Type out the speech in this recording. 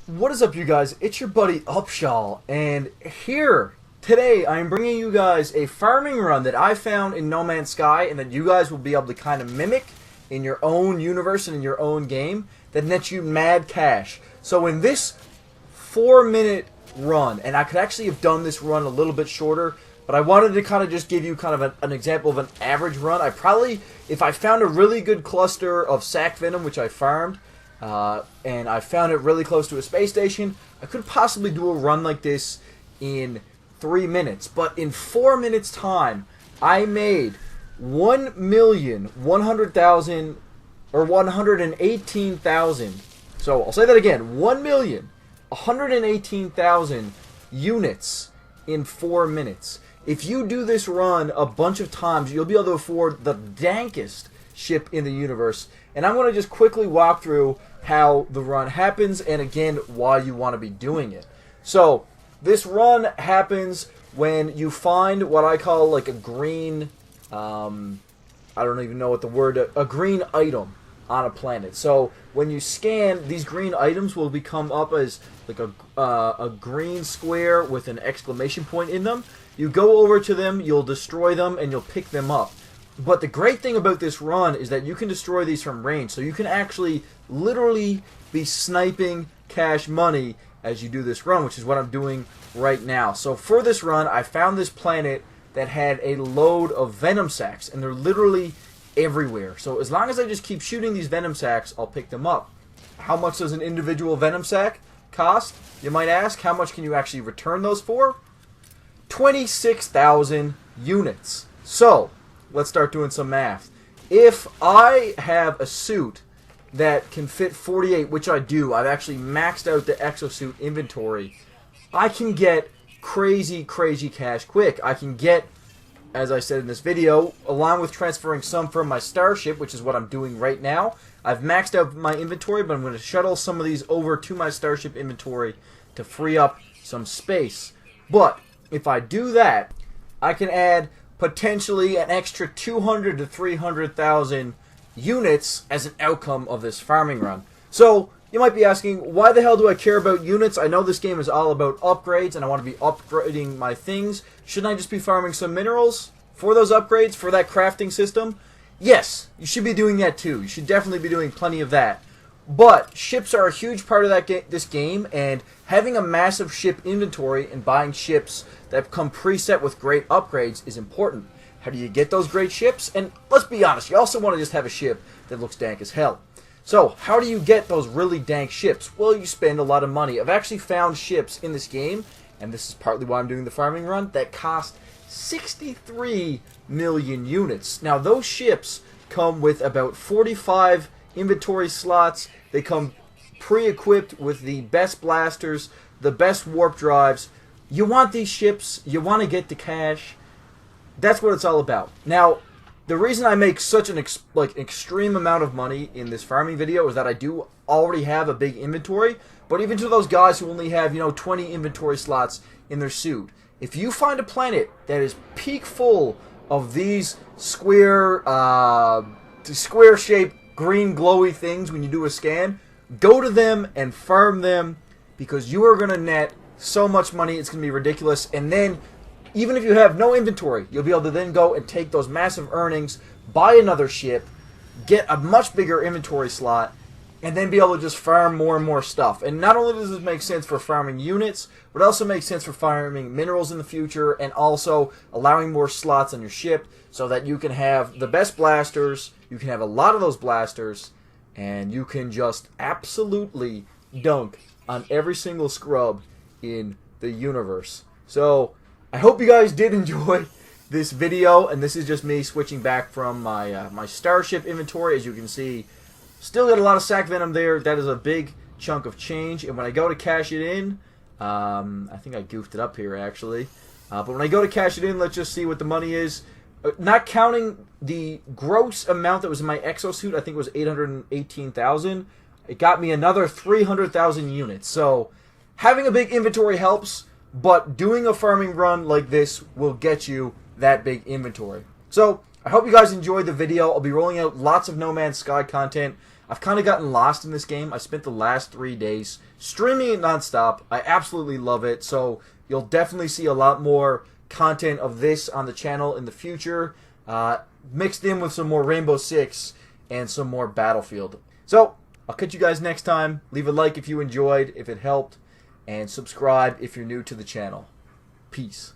What is up, you guys? It's your buddy Upshaw, and here today I'm bringing you guys a farming run that I found in No Man's Sky, and that you guys will be able to kind of mimic in your own universe and in your own game that nets you mad cash. So in this 4-minute run, and I could actually have done this run a little bit shorter, but I wanted to kind of just give you kind of an example of an average run. I probably, if I found a really good cluster of sack venom, which I farmed, and I found it really close to a space station, I could possibly do a run like this in 3 minutes. But in 4 minutes time, I made 1,100,000 or 118,000. So I'll say that again: 1,118,000 units in 4 minutes. If you do this run a bunch of times, you'll be able to afford the dankest ship in the universe. And I'm going to just quickly walk through how the run happens, and again, why you want to be doing it. So this run happens when you find what I call like a green, I don't even know what the word, a green item on a planet. So when you scan, these green items will become up as like a green square with an exclamation point in them. You go over to them, you'll destroy them, and you'll pick them up. But the great thing about this run is that you can destroy these from range, so you can actually literally be sniping cash money as you do this run, which is what I'm doing right now. So for this run, I found this planet that had a load of venom sacks, and they're literally everywhere. So as long as I just keep shooting these venom sacks, I'll pick them up. How much does an individual venom sack cost? You might ask. How much can you actually return those for? 26,000 units. So let's start doing some math. If I have a suit that can fit 48, which I do, I've actually maxed out the exosuit inventory, I can get crazy cash quick. I can get, as I said in this video, along with transferring some from my starship, which is what I'm doing right now, I've maxed out my inventory, but I'm going to shuttle some of these over to my starship inventory to free up some space. But if I do that, I can add potentially an extra 200 to 300,000 units as an outcome of this farming run. So you might be asking, why the hell do I care about units? I know this game is all about upgrades, and I want to be upgrading my things. Shouldn't I just be farming some minerals for those upgrades, for that crafting system? Yes, you should be doing that too. You should definitely be doing plenty of that. But ships are a huge part of this game, and having a massive ship inventory and buying ships that come preset with great upgrades is important. How do you get those great ships? And let's be honest, you also want to just have a ship that looks dank as hell. So how do you get those really dank ships? Well, you spend a lot of money. I've actually found ships in this game, and this is partly why I'm doing the farming run, that cost 63 million units. Now those ships come with about 45 inventory slots. They come pre-equipped with the best blasters, the best warp drives. You want these ships, you want to get the cash. That's what it's all about. Now, the reason I make such an extreme amount of money in this farming video is that I do already have a big inventory. But even to those guys who only have, 20 inventory slots in their suit, if you find a planet that is peak full of these square-shaped green glowy things when you do a scan, go to them and farm them, because you are going to net so much money, it's going to be ridiculous. And then, even if you have no inventory, you'll be able to then go and take those massive earnings, buy another ship, get a much bigger inventory slot, and then be able to just farm more and more stuff. And not only does this make sense for farming units, but it also makes sense for farming minerals in the future, and also allowing more slots on your ship so that you can have the best blasters, you can have a lot of those blasters, and you can just absolutely dunk on every single scrub in the universe. So I hope you guys did enjoy this video, and this is just me switching back from my starship inventory. As you can see, still got a lot of sack venom there. That is a big chunk of change, and when I go to cash it in, I think I goofed it up here actually, but when I go to cash it in, let's just see what the money is. Not counting the gross amount that was in my exosuit, I think it was 818,000. It got me another 300,000 units. So having a big inventory helps, but doing a farming run like this will get you that big inventory. So I hope you guys enjoyed the video. I'll be rolling out lots of No Man's Sky content. I've kind of gotten lost in this game. I spent the last 3 days streaming it nonstop. I absolutely love it. So you'll definitely see a lot more content of this on the channel in the future, mixed in with some more Rainbow Six and some more Battlefield. So I'll catch you guys next time. Leave a like if you enjoyed, if it helped, and subscribe if you're new to the channel. Peace.